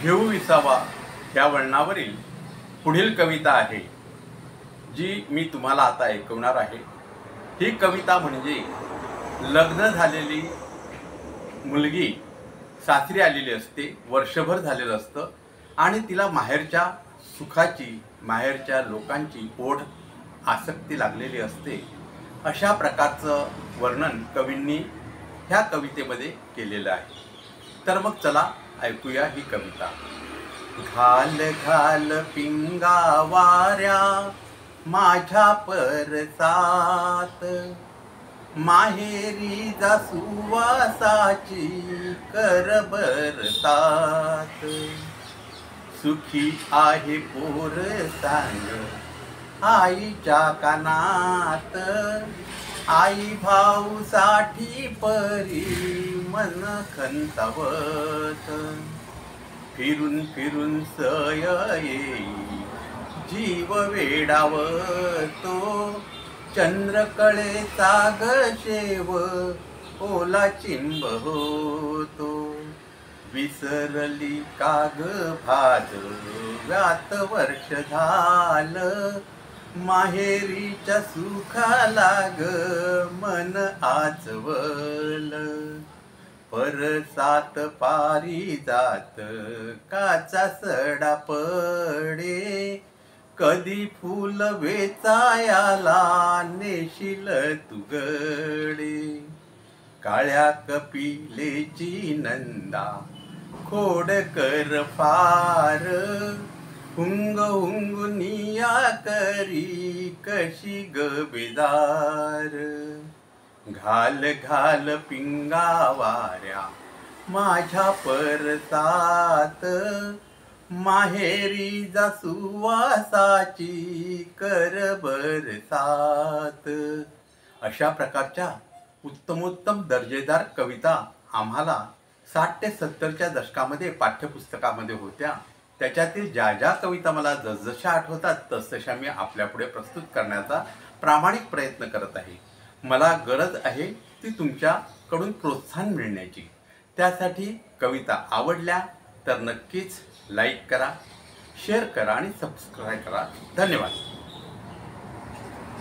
घेऊ विसावा या वळणावरील पुढील कविता आहे जी मी तुम्हाला आता ऐकवणार आहे। ही कविता म्हणजे लग्न झालेली मुलगी सासरी आलेली असते, वर्षभर झालेलं असतं आणि तिला माहेरच्या सुखाची, माहेरच्या लोकांची ओढ, आसक्ती लागलेली असते। अशा प्रकारचं वर्णन कवींनी ह्या कवितेमध्ये केलेलं आहे। तर मग चला ऐकूया ही कविता। घाल घाल पिंगा वाऱ्या माझ्या परसात, माहेरी जा सुवासाची कर बरसात। सुखी आहे पोर सांग आईच्या कानात, आई भाऊ साठी परी मन खंतावत। फिरून फिरून सय येई जीव वेडावतो, चंद्रकळेचा शेव ओला चिंब होतो। विसरली काग भादव्यात वर्ष झालं, माहेरीच्या सुखाला ग मन आजवल। परसात पारिजात काचा सडा पडे, कधी फूल वेचायाला नेशील तुगडे। काळ्या कपिलेची नंदा खोडकर फार, हुंग हुंगुनिया करी कशी ग बेजार। घाल घाल पिंगा वाऱ्या माझ्या परसात, माहेरी जा सुवासाची कर बरसात। अशा प्रकारच्या उत्तमोत्तम दर्जेदार कविता आम्हाला 60 ते 70च्या दशकामध्ये पाठ्यपुस्तकामध्ये होत्या। त्याच्यातील ज्या ज्या कविता मला जसजशा आठवतात तसतशा मी आपल्यापुढे प्रस्तुत करण्याचा प्रामाणिक प्रयत्न करत आहे। मला गरज आहे ती तुमच्याकडून प्रोत्साहन मिळण्याची। त्यासाठी कविता आवडल्या तर नक्कीच लाईक करा, शेअर करा आणि सबस्क्राईब करा। धन्यवाद।